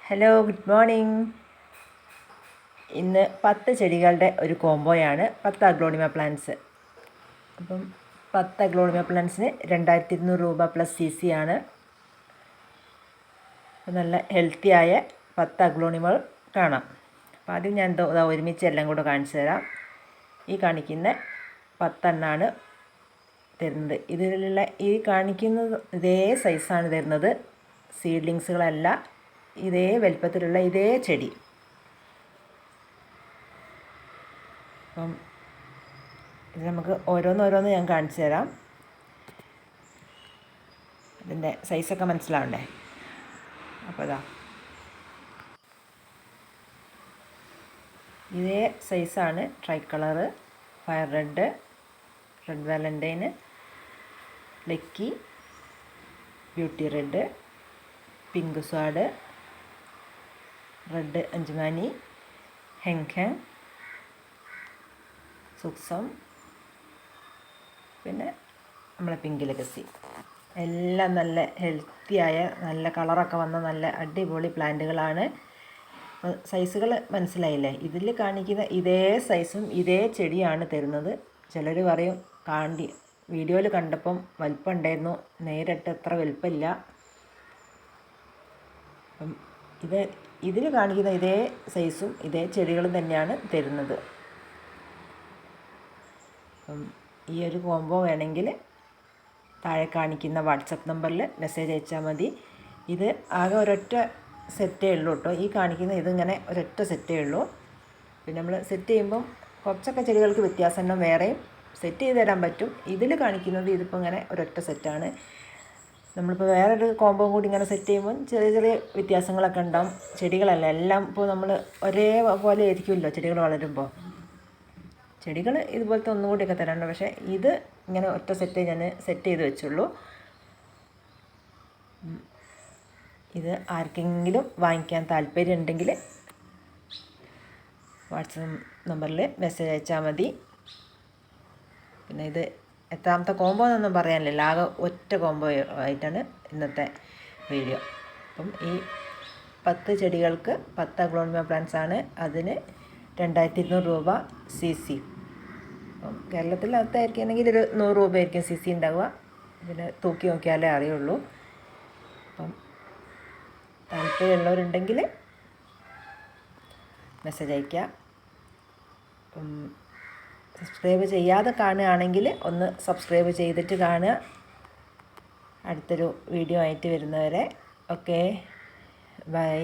Hello, good morning. ഇന്ന് 10 ചെടികളുടെ ഒരു കോംബോയാണ് 10 അഗ്ലോണിമ പ്ലാന്റ്സ്. അപ്പം 10 അഗ്ലോണിമ പ്ലാന്റ്സിന് 2200 രൂപ പ്ലസ് CC ആണ്. നല്ല ഹെൽത്തിയായ 10 അഗ്ലോണിമകൾ കാണാം. അപ്പം ആദ്യം ഞാൻ ഒരുമിച്ച് എല്ലാം കൂടെ കാണിച്ചു തരാം. ഈ കാണിക്കുന്ന 10 എണ്ണമാണ് തരുന്നത്. ഇതിലുള്ള ഈ കാണിക്കുന്നത് ഇതേ സൈസാണ് തരുന്നത്. സീഡ്ലിങ്സുകളല്ല, ഇതേ വലിപ്പത്തിലുള്ള ഇതേ ചെടി. അപ്പം ഇത് നമുക്ക് ഓരോന്നോരോന്ന് ഞാൻ കാണിച്ചു തരാം. ഇതിൻ്റെ സൈസൊക്കെ മനസ്സിലാവണ്ടേ? അപ്പോൾ ഇതാ ഇതേ സൈസാണ് ട്രൈ colour, fire red, red valentine, lucky, beauty red, pink സ്വാഡ്, റെഡ് അഞ്ജുമാനി, ഹെങ്, സുക്സം, പിന്നെ നമ്മളെ പിങ്ക് ലെഗസി. എല്ലാം നല്ല ഹെൽത്തിയായ നല്ല കളറൊക്കെ വന്ന നല്ല അടിപൊളി പ്ലാന്റുകളാണ്. സൈസുകൾ മനസ്സിലായില്ലേ? ഇതിൽ കാണിക്കുന്ന ഇതേ സൈസും ഇതേ ചെടിയാണ് തരുന്നത്. ചിലർ പറയും വീഡിയോയിൽ കണ്ടപ്പം വലിപ്പം ഉണ്ടായിരുന്നു, നേരിട്ട് അത്ര വലിപ്പമില്ല. അപ്പം ഇതിൽ കാണിക്കുന്ന ഇതേ സൈസും ഇതേ ചെടികളും തന്നെയാണ് തരുന്നത്. അപ്പം ഈ ഒരു കോംബോ വേണമെങ്കിൽ താഴെ കാണിക്കുന്ന വാട്സപ്പ് നമ്പറിൽ മെസ്സേജ് അയച്ചാൽ മതി. ഇത് ആകെ ഒരൊറ്റ സെറ്റേ ഉള്ളൂ കേട്ടോ. ഈ കാണിക്കുന്ന ഇതിങ്ങനെ ഒരൊറ്റ സെറ്റേ ഉള്ളൂ. പിന്നെ നമ്മൾ സെറ്റ് ചെയ്യുമ്പം കുറച്ചൊക്കെ ചെടികൾക്ക് വ്യത്യാസം ഉണ്ടാവും, വേറെയും സെറ്റ് ചെയ്ത് തരാൻ പറ്റും. ഇതിൽ കാണിക്കുന്നത് ഇതിപ്പോൾ ഇങ്ങനെ ഒരൊറ്റ സെറ്റാണ്. നമ്മളിപ്പോൾ വേറൊരു കോംബോ കൂടി ഇങ്ങനെ സെറ്റ് ചെയ്യുമ്പോൾ ചെറിയ ചെറിയ വ്യത്യാസങ്ങളൊക്കെ ഉണ്ടാവും. ചെടികളല്ല, എല്ലാം ഇപ്പോൾ നമ്മൾ ഒരേപോലെ ആയിരിക്കുമല്ലോ ചെടികൾ വളരുമ്പോൾ. ചെടികൾ ഇതുപോലത്തെ ഒന്നുകൂടിയൊക്കെ തരാനുണ്ട്, പക്ഷേ ഇത് ഇങ്ങനെ ഒറ്റ സെറ്റേ ഞാൻ സെറ്റ് ചെയ്ത് വെച്ചുള്ളൂ. ഇത് ആർക്കെങ്കിലും വാങ്ങിക്കാൻ താല്പര്യം ഉണ്ടെങ്കിൽ വാട്സപ്പ് നമ്പറിൽ മെസ്സേജ് അയച്ചാൽ മതി. പിന്നെ ഇത് എത്രാമത്തെ കോംബോ എന്നൊന്നും പറയാനില്ല, ആകെ ഒറ്റ കോംബോ ആയിട്ടാണ് ഇന്നത്തെ വീഡിയോ. അപ്പം ഈ 10 ചെടികൾക്ക് 10 അഗ്ലോണിമ പ്ലാന്റ്സ് ആണ്. അതിന് 2200 രൂപ CC. അപ്പം കേരളത്തിലകത്തായിരിക്കുകയാണെങ്കിൽ ഒരു 100 രൂപയായിരിക്കും CC ഉണ്ടാവുക. പിന്നെ തൂക്കി നോക്കിയാലേ അറിയുള്ളൂ. അപ്പം താല്പര്യമുള്ളവരുണ്ടെങ്കിൽ മെസ്സേജ് അയയ്ക്കുക. സബ്സ്ക്രൈബ് ചെയ്യാതെ കാണുകയാണെങ്കിൽ ഒന്ന് സബ്സ്ക്രൈബ് ചെയ്തിട്ട് കാണുക. അടുത്തൊരു വീഡിയോ ആയിട്ട് വരുന്നവരെ ഓക്കെ, ബൈ.